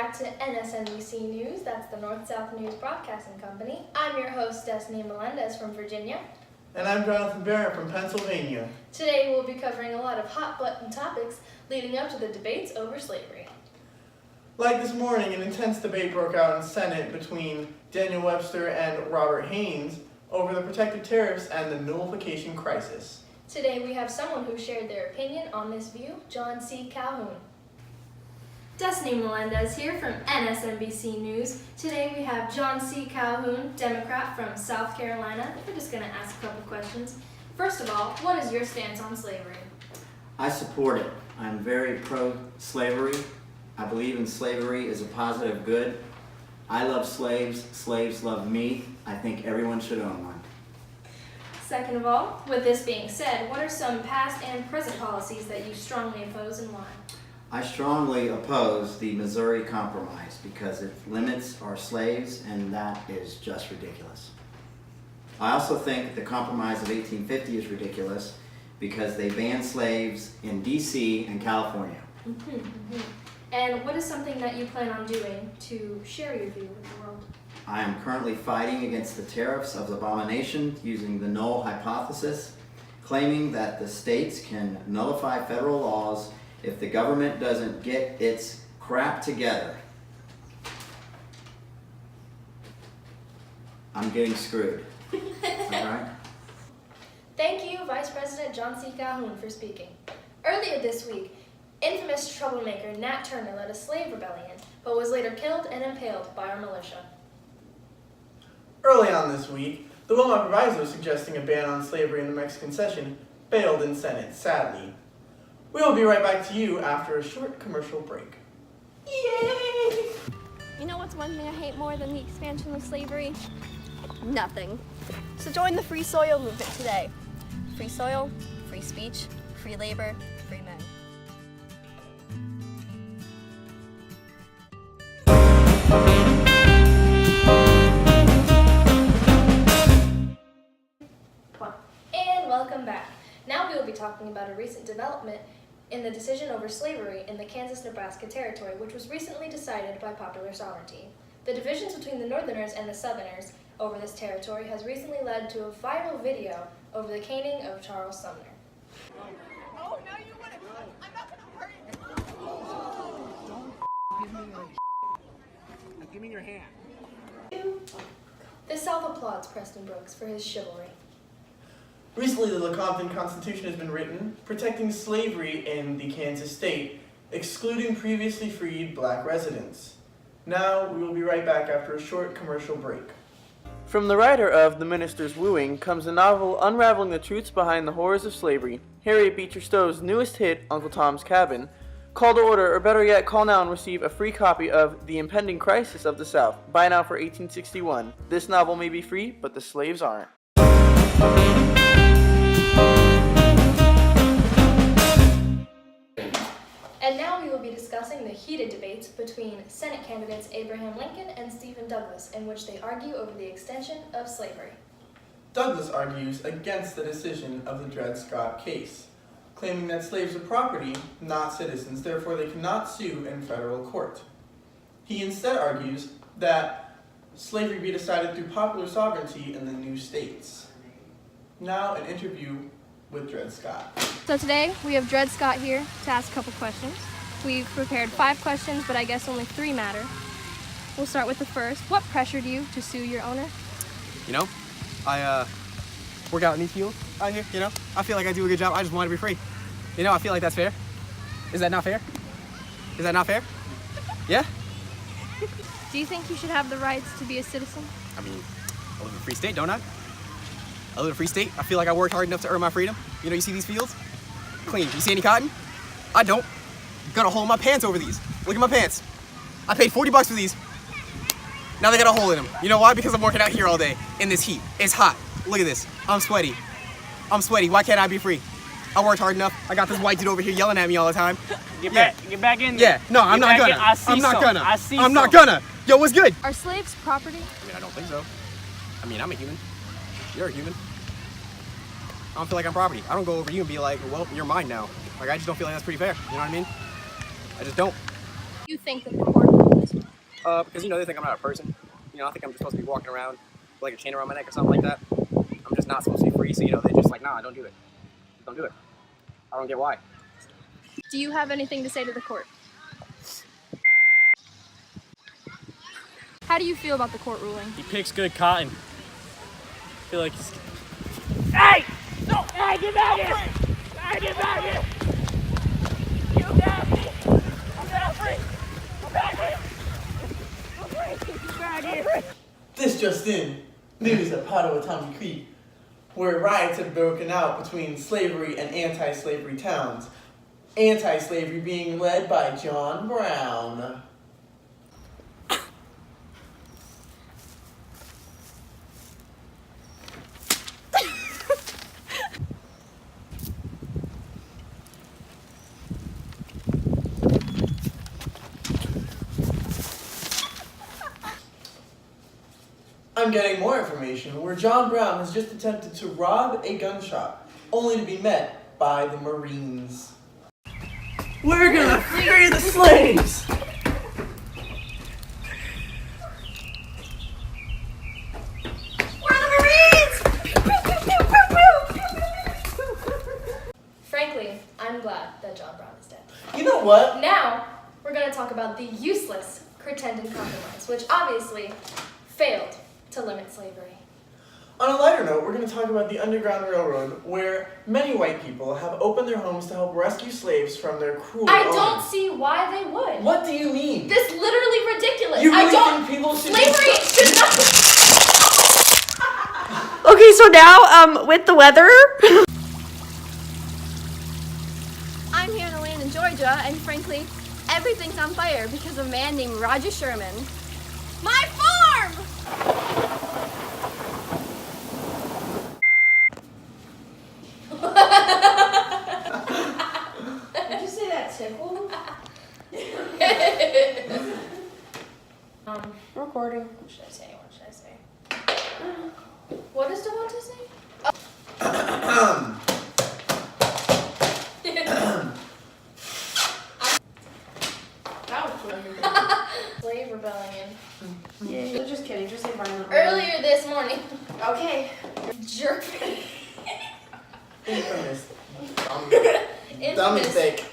back to NSNBC News, that's the North-South News Broadcasting Company. I'm your host, Destiny Melendez from Virginia. And I'm Jonathan Barrett from Pennsylvania. Today we'll be covering a lot of hot-button topics leading up to the debates over slavery. Like this morning, an intense debate broke out in the Senate between Daniel Webster and Robert Haynes over the protective tariffs and the nullification crisis. Today we have someone who shared their opinion on this view, John C. Calhoun. Destiny Melendez here from NSNBC News. Today we have John C. Calhoun, Democrat from South Carolina. We're just going to ask a couple questions. First of all, what is your stance on slavery? I support it. I'm very pro-slavery. I believe in slavery as a positive good. I love slaves. Slaves love me. I think everyone should own one. Second of all, with this being said, what are some past and present policies that you strongly oppose and why? I strongly oppose the Missouri Compromise because it limits our slaves, and that is just ridiculous. I also think the Compromise of 1850 is ridiculous because they banned slaves in D.C. and California. And what is something that you plan on doing to share your view with the world? I am currently fighting against the tariffs of abomination using the null hypothesis, claiming that the states can nullify federal laws if the government doesn't get its crap together. I'm getting screwed. All right? Thank you, Vice President John C. Calhoun, for speaking. Earlier this week, infamous troublemaker Nat Turner led a slave rebellion, but was later killed and impaled by our militia. Early on this week, the Wilmot Proviso suggesting a ban on slavery in the Mexican session failed in Senate, sadly. We will be right back to you after a short commercial break. Yay! You know what's one thing I hate more than the expansion of slavery? Nothing. So join the Free Soil movement today. Free soil, free speech, free labor, free men. And welcome back. Now we will be talking about a recent development in the decision over slavery in the Kansas-Nebraska territory, which was recently decided by popular sovereignty. The divisions between the Northerners and the Southerners over this territory has recently led to a viral video over the caning of Charles Sumner. Oh, now you want it. I'm not going to hurt you. Give me your hand. The South applauds Preston Brooks for his chivalry. Recently, the Lecompton Constitution has been written, protecting slavery in the Kansas state, excluding previously freed black residents. Now, we will be right back after a short commercial break. From the writer of The Minister's Wooing comes the novel unraveling the truths behind the horrors of slavery, Harriet Beecher Stowe's newest hit, Uncle Tom's Cabin. Call to order, or better yet, call now and receive a free copy of The Impending Crisis of the South. Buy now for $18.61. This novel may be free, but the slaves aren't. And now we will be discussing the heated debates between Senate candidates Abraham Lincoln and Stephen Douglas, in which they argue over the extension of slavery. Douglas argues against the decision of the Dred Scott case, claiming that slaves are property, not citizens, therefore they cannot sue in federal court. He instead argues that slavery be decided through popular sovereignty in the new states. Now, an interview with Dred Scott. So today we have Dred Scott here to ask a couple questions. We've prepared 5 questions, but I guess only 3 matter. We'll start with the first. What pressured you to sue your owner? You know, I work out in these fields out here, you know. I feel like I do a good job. I just want to be free. You know, I feel like that's fair. Is that not fair? Is that not fair? Yeah? Do you think you should have the rights to be a citizen? I mean, I live in a free state, don't I? I live in a free state. I feel like I worked hard enough to earn my freedom. You know, you see these fields? Clean. You see any cotton? I don't. Got a hole in my pants over these. Look at my pants. I paid $40 for these. Now they got a hole in them. You know why? Because I'm working out here all day in this heat. It's hot. Look at this. I'm sweaty. I'm sweaty. Why can't I be free? I worked hard enough. I got this white dude over here yelling at me all the time. Get back in there. Yeah. No, I'm not gonna. I'm not gonna. I'm not gonna. Yo, what's good? Are slaves property? I mean, I don't think so. I mean, I'm a human. You're a human. I don't feel like I'm property. I don't go over you and be like, well, you're mine now. Like, I just don't feel like that's pretty fair. You know what I mean? I just don't. You think that the court ruled this way? Because, you know, they think I'm not a person. You know, I think I'm just supposed to be walking around with like a chain around my neck or something like that. I'm just not supposed to be free, so, you know, they're just like, nah, don't do it. Just don't do it. I don't get why. Do you have anything to say to the court? How do you feel about the court ruling? He picks good cotton. I feel like he's... Hey! No! Hey, get back here! Hey, get back here! You got me! I'm not free! I'm back here! I'm free! Get back here! This just in, news at Potawatomi Creek, where riots have broken out between slavery and anti-slavery towns. Anti-slavery being led by John Brown. I'm getting more information where John Brown has just attempted to rob a gun shop, only to be met by the Marines. We're gonna free the slaves! We're the Marines! Frankly, I'm glad that John Brown is dead. You know what? Now, we're going to talk about the useless Crittenden Compromise, which obviously failed to limit slavery. On a lighter note, we're going to talk about the Underground Railroad, where many white people have opened their homes to help rescue slaves from their cruel I owners. don't see why they would. What do you mean? This is literally ridiculous. You really I don't. think people should Slavery should not. Okay, so now, with the weather. I'm here in Atlanta, Georgia, and frankly, everything's on fire because of a man named Roger Sherman. My farm! Did you say that tickled? Recording. What should I say? What should I say? What does Devonta say? That was fun. Slave rebellion. Yeah. Just kidding. Just say violent. Earlier this morning, Okay. jerk. Infamous. Dumb Infamous. mistake.